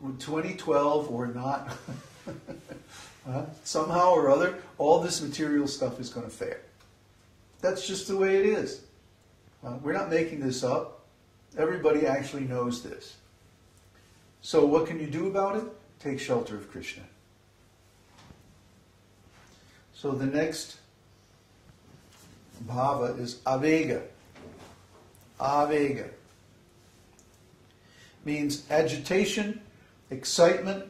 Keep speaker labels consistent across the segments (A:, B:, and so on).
A: 2012 or not, somehow or other, all this material stuff is going to fade. That's just the way it is. We're not making this up. Everybody actually knows this. So what can you do about it? Take shelter of Krishna. So the next bhava is āvega. Āvega means agitation, excitement,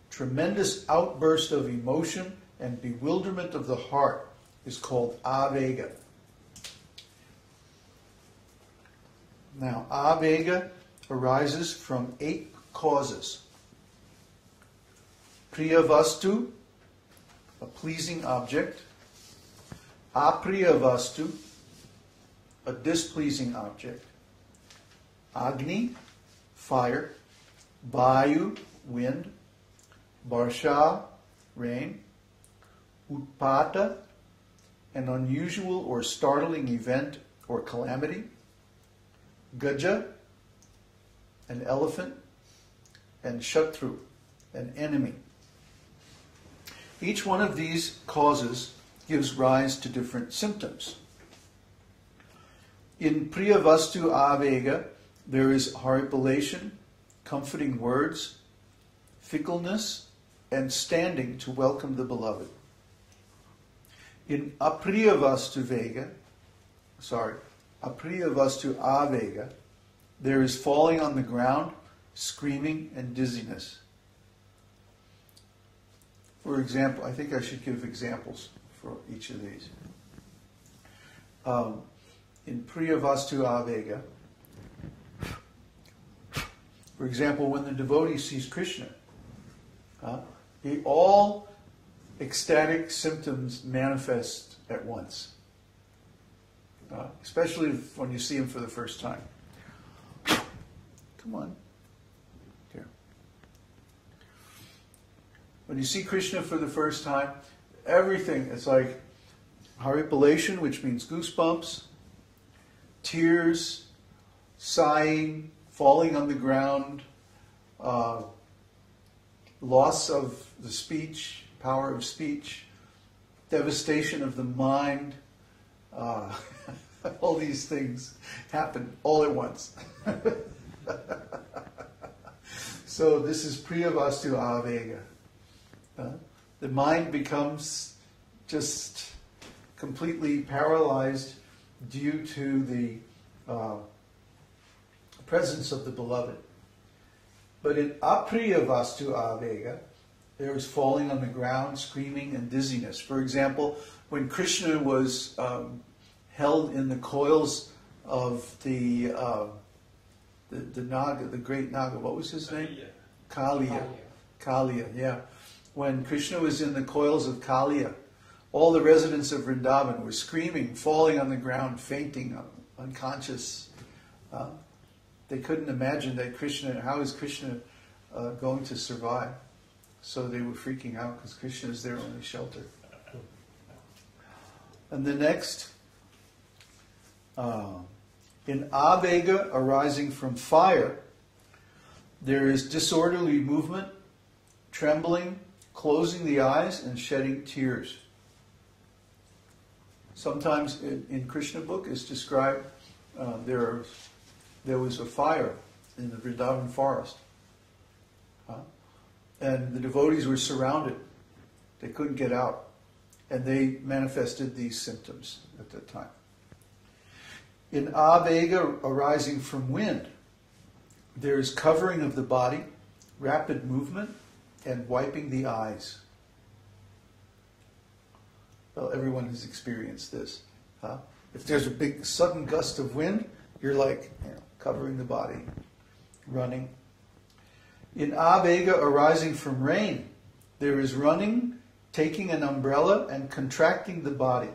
A: tremendous outburst of emotion, and bewilderment of the heart is called āvega. Now, āvega arises from 8 causes. Priya vastu, a pleasing object. Apriya vastu, a displeasing object. Agni, fire. Vayu, wind. Varsha, rain. Utpata, an unusual or startling event or calamity. Gaja, an elephant. And Shatru, an enemy. Each one of these causes gives rise to different symptoms. In Priya Vastu āvega, there is horripilation, comforting words, fickleness, and standing to welcome the beloved. In Apriya Vastu āvega, there is falling on the ground, screaming, and dizziness. For example, I think I should give examples for each of these. In Priya Vastu āvega, for example, when the devotee sees Krishna, all ecstatic symptoms manifest at once. Especially when you see him for the first time. Come on. Here. When you see Krishna for the first time, everything, it's like horripilation, which means goosebumps, tears, sighing, falling on the ground, loss of the speech, power of speech, devastation of the mind. All these things happen all at once. So this is Priya Vastu āvega. The mind becomes just completely paralyzed due to the presence of the beloved. But in Apriya Vastu āvega, there is falling on the ground, screaming, and dizziness. For example, when Krishna was held in the coils of the Naga, the great Naga, what was his name? Kaliya, yeah. When Krishna was in the coils of Kaliya, all the residents of Vrindavan were screaming, falling on the ground, fainting, unconscious. They couldn't imagine that Krishna, how is Krishna going to survive? So they were freaking out because Krishna is their only shelter. And the next, in āvega arising from fire, there is disorderly movement, trembling, closing the eyes, and shedding tears. Sometimes in Krishna book it's described there was a fire in the Vrindavan forest. And the devotees were surrounded. They couldn't get out. And they manifested these symptoms at that time. In āvega arising from wind, there is covering of the body, rapid movement, and wiping the eyes. Well, everyone has experienced this. If there's a big sudden gust of wind, you're like, covering the body, running. In āvega arising from rain, there is running, taking an umbrella, and contracting the body.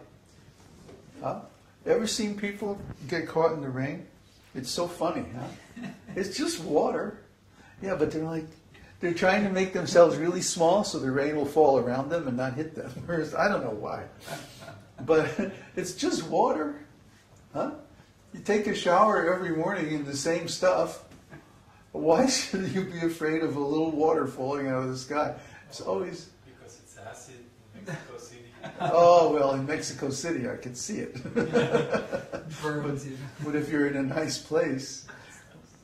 A: Ever seen people get caught in the rain? It's so funny, huh? It's just water. Yeah, but they're trying to make themselves really small so the rain will fall around them and not hit them. Whereas, I don't know why. But it's just water. Huh? You take a shower every morning in the same stuff. Why should you be afraid of a little water falling out of the sky? It's always...
B: Because it's acid in Mexico City.
A: Oh, well, in Mexico City I can see it.
C: Burns you.
A: But if you're in a nice place,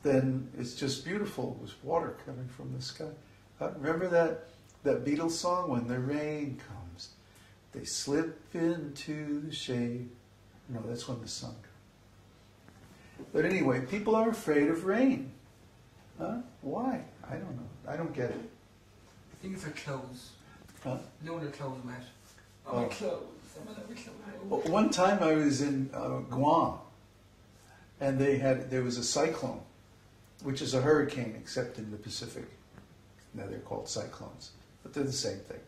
A: then it's just beautiful. There's water coming from the sky. Remember that Beatles song, When the Rain Comes, they slip into the shade. No, that's when the sun comes. But anyway, people are afraid of rain. Huh? Why? I don't know. I don't get it.
C: I think it's our clothes.
A: Huh?
C: No one clothes wet.
A: Oh.
C: My clothes.
A: Well, one time I was in Guam, and there was a cyclone, which is a hurricane except in the Pacific. Now they're called cyclones, but they're the same thing.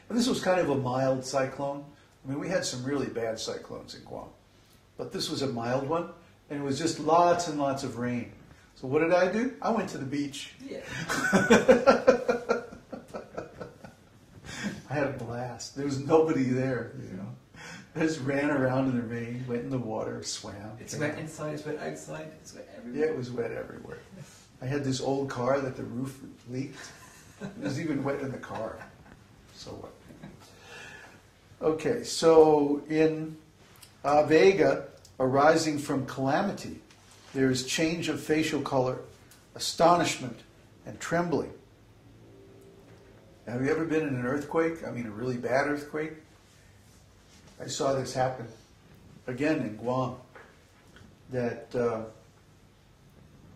A: And this was kind of a mild cyclone. I mean, we had some really bad cyclones in Guam, but this was a mild one, and it was just lots and lots of rain. So what did I do? I went to the beach.
C: Yeah.
A: I had a blast. There was nobody there, you know. I just ran around in the rain, went in the water, swam.
C: It's wet inside, it's wet outside, it's wet everywhere.
A: Yeah, it was wet everywhere. I had this old car that the roof leaked. It was even wet in the car. So what? Okay, so in āvega, arising from calamity, there is change of facial color, astonishment, and trembling. Have you ever been in an earthquake? I mean, a really bad earthquake? I saw this happen again in Guam. That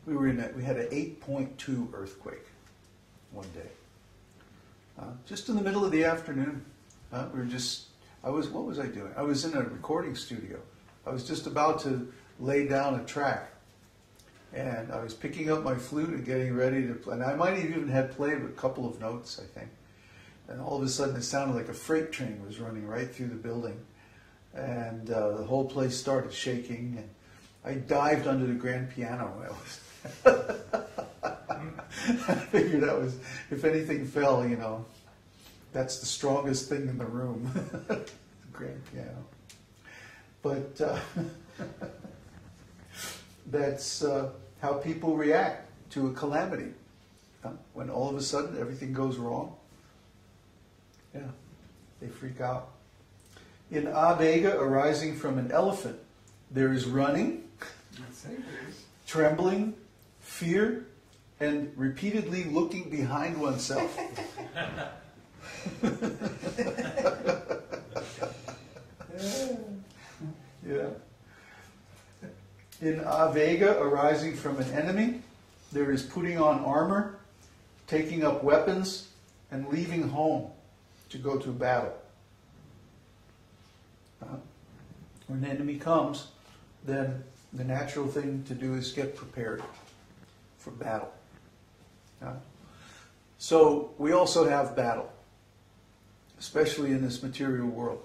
A: we had an 8.2 earthquake one day, just in the middle of the afternoon. What was I doing? I was in a recording studio. I was just about to lay down a track, and I was picking up my flute and getting ready to play. And I might have even had played a couple of notes, I think. And all of a sudden, it sounded like a freight train was running right through the building, and the whole place started shaking. And I dived under the grand piano. I figured that was, if anything fell, you know, that's the strongest thing in the room, the grand piano. But that's how people react to a calamity. When all of a sudden everything goes wrong, yeah, they freak out. In āvega, arising from an elephant, there is running, trembling, fear, and repeatedly looking behind oneself. Yeah. In āvega, arising from an enemy, there is putting on armor, taking up weapons, and leaving home to go to battle. When an enemy comes, then the natural thing to do is get prepared for battle. So we also have battle, especially in this material world.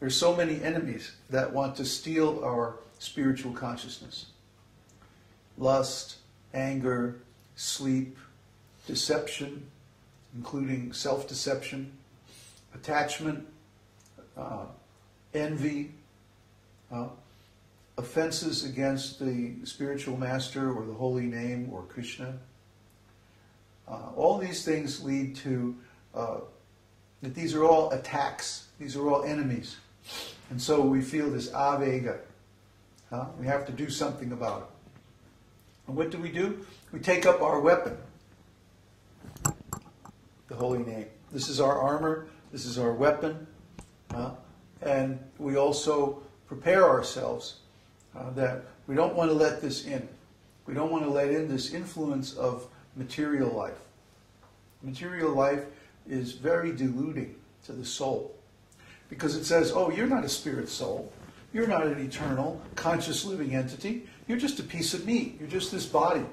A: There's so many enemies that want to steal our spiritual consciousness. Lust, anger, sleep, deception, including self-deception, attachment, envy, offenses against the spiritual master or the holy name or Krishna. All these things lead to that these are all attacks. These are all enemies. And so we feel this āvega. We have to do something about it. And what do? We take up our weapon, the holy name. This is our armor. This is our weapon. And we also prepare ourselves that we don't want to let this in. We don't want to let in this influence of material life. Material life is very deluding to the soul, because it says, oh, you're not a spirit soul. You're not an eternal, conscious living entity. You're just a piece of meat. You're just this body.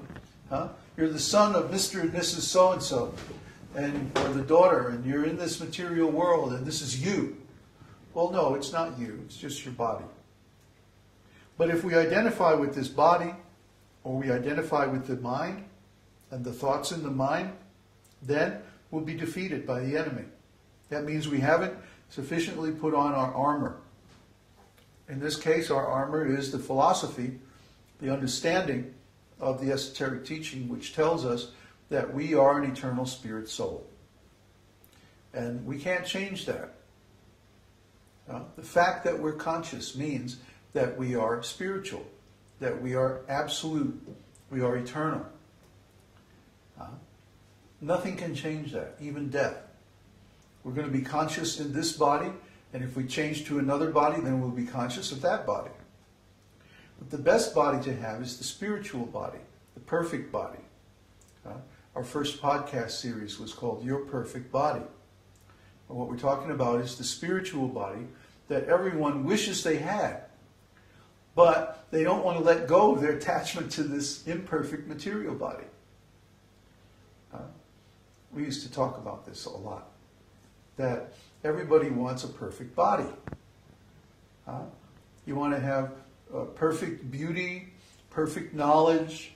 A: You're the son of Mr. and Mrs. So-and-so, or the daughter, and you're in this material world, and this is you. Well, no, it's not you. It's just your body. But if we identify with this body, or we identify with the mind, and the thoughts in the mind, then we'll be defeated by the enemy. That means we haven't sufficiently put on our armor. In this case, our armor is the philosophy, the understanding of the esoteric teaching, which tells us that we are an eternal spirit soul. And we can't change that. The fact that we're conscious means that we are spiritual, that we are absolute, we are eternal. Nothing can change that, even death. We're going to be conscious in this body, and if we change to another body, then we'll be conscious of that body. But the best body to have is the spiritual body, the perfect body. Our first podcast series was called Your Perfect Body. And what we're talking about is the spiritual body that everyone wishes they had, but they don't want to let go of their attachment to this imperfect material body. We used to talk about this a lot, that everybody wants a perfect body. You want to have perfect beauty, perfect knowledge,